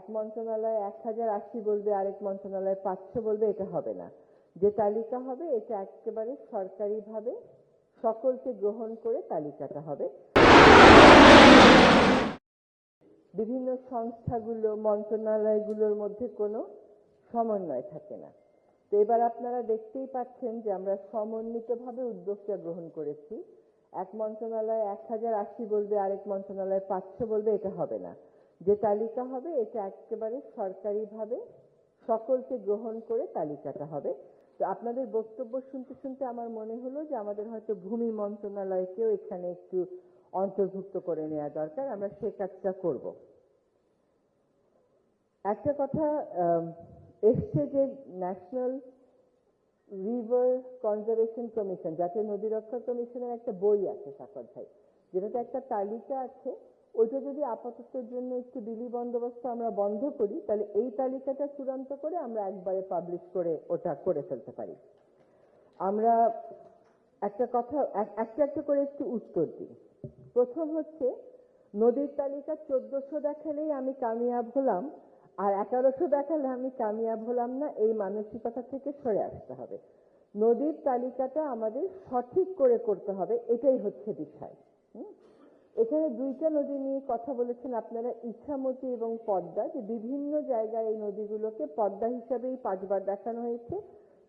এক মন্ত্রণালয় 1080 বলবে, আরেক মন্ত্রণালয় 500 বলবে, এটা হবে না। যে তালিকা হবে এটা একেবারে সরকারিভাবে সকলকে গ্রহণ করে তালিকাটা হবে। বিভিন্ন সংস্থাগুলো, মন্ত্রণালয়গুলোর মধ্যে কোনো সমন্বয় থাকে না। তো এবার আপনারা দেখতেই পাচ্ছেন যে আমরা সমন্বিতভাবে উদ্যোগটা গ্রহণ করেছি। এক মন্ত্রণালয় 1080 বলবে, আরেক মন্ত্রণালয় 500 বলবে, এটা হবে না। যে তালিকা হবে এটা একেবারে সরকারিভাবে সকলকে গ্রহণ করে তালিকাটা হবে। তো আপনাদের বক্তব্য শুনতে শুনতে আমার মনে হলো যে আমাদের হয়তো ভূমি মন্ত্রণালয়কেও এখানে একটু অন্তর্ভুক্ত করে নেওয়া দরকার। আমরা সে কাজটা করব। একটা কথা এসছে যে ন্যাশনাল রিভার কনজারভেশন কমিশন, জাতীয় নদী রক্ষা কমিশনের একটা বই আছে সাকর ভাই, যেটাতে একটা তালিকা আছে। ওইটা যদি আপাততের জন্য একটু বিলি বন্দোবস্ত আমরা বন্ধ করি, তাহলে এই তালিকাটা চূড়ান্ত করে আমরা একবারে পাবলিশ করে ওটা করে ফেলতে পারি। আমরা একটা কথা একটা একটা করে একটু উত্তর দিই। প্রথম হচ্ছে, নদীর তালিকা 1400 দেখালেই আমি কামিয়াব হলাম আর 1100 দেখালে আমি কামিয়াব হলাম না, এই মানসিকতা থেকে সরে আসতে হবে। নদীর তালিকাটা আমাদের সঠিক করে করতে হবে, এটাই হচ্ছে বিষয়। এখানে দুইটা নদী নিয়ে কথা বলেছেন আপনারা, ইছামতি এবং পদ্মা, যে বিভিন্ন জায়গায় এই নদীগুলোকে পদ্মা হিসাবেই 5 বার দেখানো হয়েছে,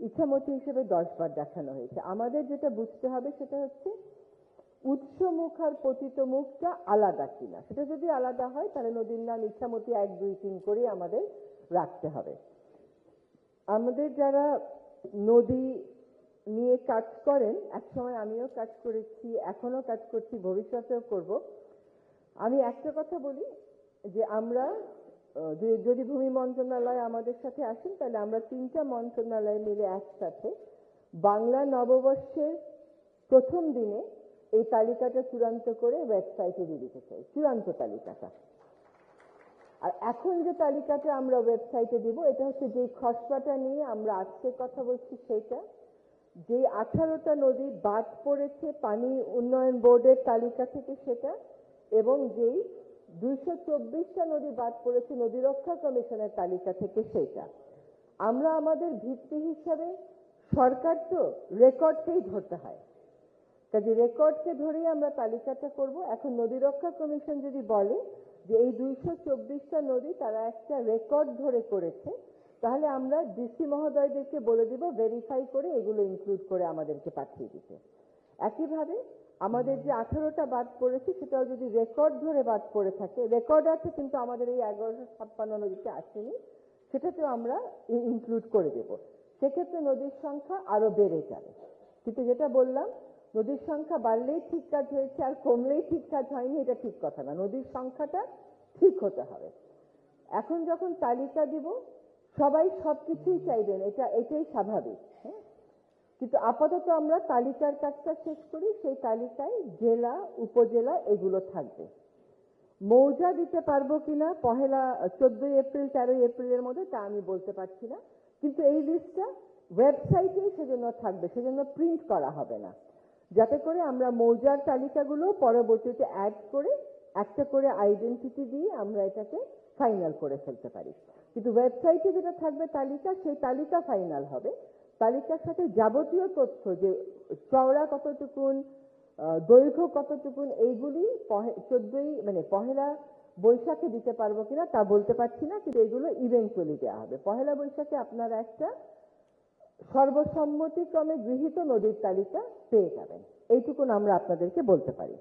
ইছামতি হিসেবে 10 বার দেখানো হয়েছে। আমাদের যেটা বুঝতে হবে সেটা হচ্ছে উৎস মুখ আর পতিত মুখটা আলাদা কিনা। সেটা যদি আলাদা হয় তাহলে নদীর নাম ইছামতি 1, 2, 3 করে আমাদের রাখতে হবে। আমাদের যারা নদী নিয়ে কাজ করেন, একসময় আমিও কাজ করেছি, এখনো কাজ করছি, ভবিষ্যতেও করব। আমি একটা কথা বলি যে আমরা যদি ভূমি মন্ত্রণালয় আমাদের সাথে আসেন, তাহলে আমরা 3টা মন্ত্রণালয় মিলে একসাথে বাংলা নববর্ষের প্রথম দিনে এই তালিকাটা চূড়ান্ত করে ওয়েবসাইটে দিয়ে দিতে চাই, চূড়ান্ত তালিকাটা। আর এখন যে তালিকাটা আমরা ওয়েবসাইটে দিব, এটা হচ্ছে যেই খসড়াটা নিয়ে আমরা আজকে কথা বলছি সেটা, যে 18টা নদী বাদ পড়েছে পানি উন্নয়ন বোর্ডের তালিকা থেকে সেটা, এবং যেই 224টা নদী বাদ পড়েছে নদী রক্ষা কমিশনের তালিকা থেকে সেটা। আমরা আমাদের ভিত্তি হিসাবে, সরকার তো রেকর্ডকেই ধরতে হয়, কাজে রেকর্ডকে ধরেই আমরা তালিকাটা করব। এখন নদী রক্ষা কমিশন যদি বলে যে এই 224টা নদী তারা একটা রেকর্ড ধরে করেছে, তাহলে আমরা ডিসি মহোদয়দেরকে বলে দিব ভেরিফাই করে এগুলো ইনক্লুড করে আমাদেরকে পাঠিয়ে দিতে। একইভাবে আমাদের যে 18টা বাদ পড়েছে সেটাও যদি রেকর্ড ধরে বাদ পড়ে থাকে, রেকর্ড আছে কিন্তু আমাদের এই 1156 নদীতে আসেনি, সেটাতেও আমরা ইনক্লুড করে দেব। সেক্ষেত্রে নদীর সংখ্যা আরো বেড়ে যাবে। কিন্তু যেটা বললাম, নদীর সংখ্যা বাড়লেই ঠিক কাজ হয়েছে আর কমলেই ঠিক কাজ হয়নি, এটা ঠিক কথা না। নদীর সংখ্যাটা ঠিক হতে হবে। এখন যখন তালিকা দিব সবাই সবকিছুই চাইবেন, এটাই স্বাভাবিক। কিন্তু আপাতত আমরা তালিকার কাজটা শেষ করি, সেই তালিকায় জেলা, উপজেলা এগুলো থাকবে। মৌজা দিতে পারবো কিনা 14 এপ্রিল 13 এপ্রিলের মধ্যে, তা আমি বলতে পারছি না, কিন্তু এই লিস্টটা ওয়েবসাইটেই সেজন্য থাকবে, সেজন্য প্রিন্ট করা হবে না, যাতে করে আমরা মৌজার তালিকাগুলো পরবর্তীতে অ্যাড করে একটা করে আইডেন্টিটি দিয়ে আমরা এটাকে ফাইনাল করে ফেলতে পারি। কিন্তু ওয়েবসাইটে যেটা থাকবে তালিকা, সেই তালিকা ফাইনাল হবে। তালিকার সাথে যাবতীয় তথ্য, যে চওড়া কতটুকুন, দৈর্ঘ্য কতটুকুন, এইগুলি 1 বৈশাখে দিতে পারবো কিনা তা বলতে পারছি না, কিন্তু এগুলো ইভেন্টুয়ালি দেওয়া হবে। 1 বৈশাখে আপনারা একটা সর্বসম্মতিক্রমে গৃহীত নদীর তালিকা পেয়ে যাবেন, এইটুকুন আমরা আপনাদেরকে বলতে পারি।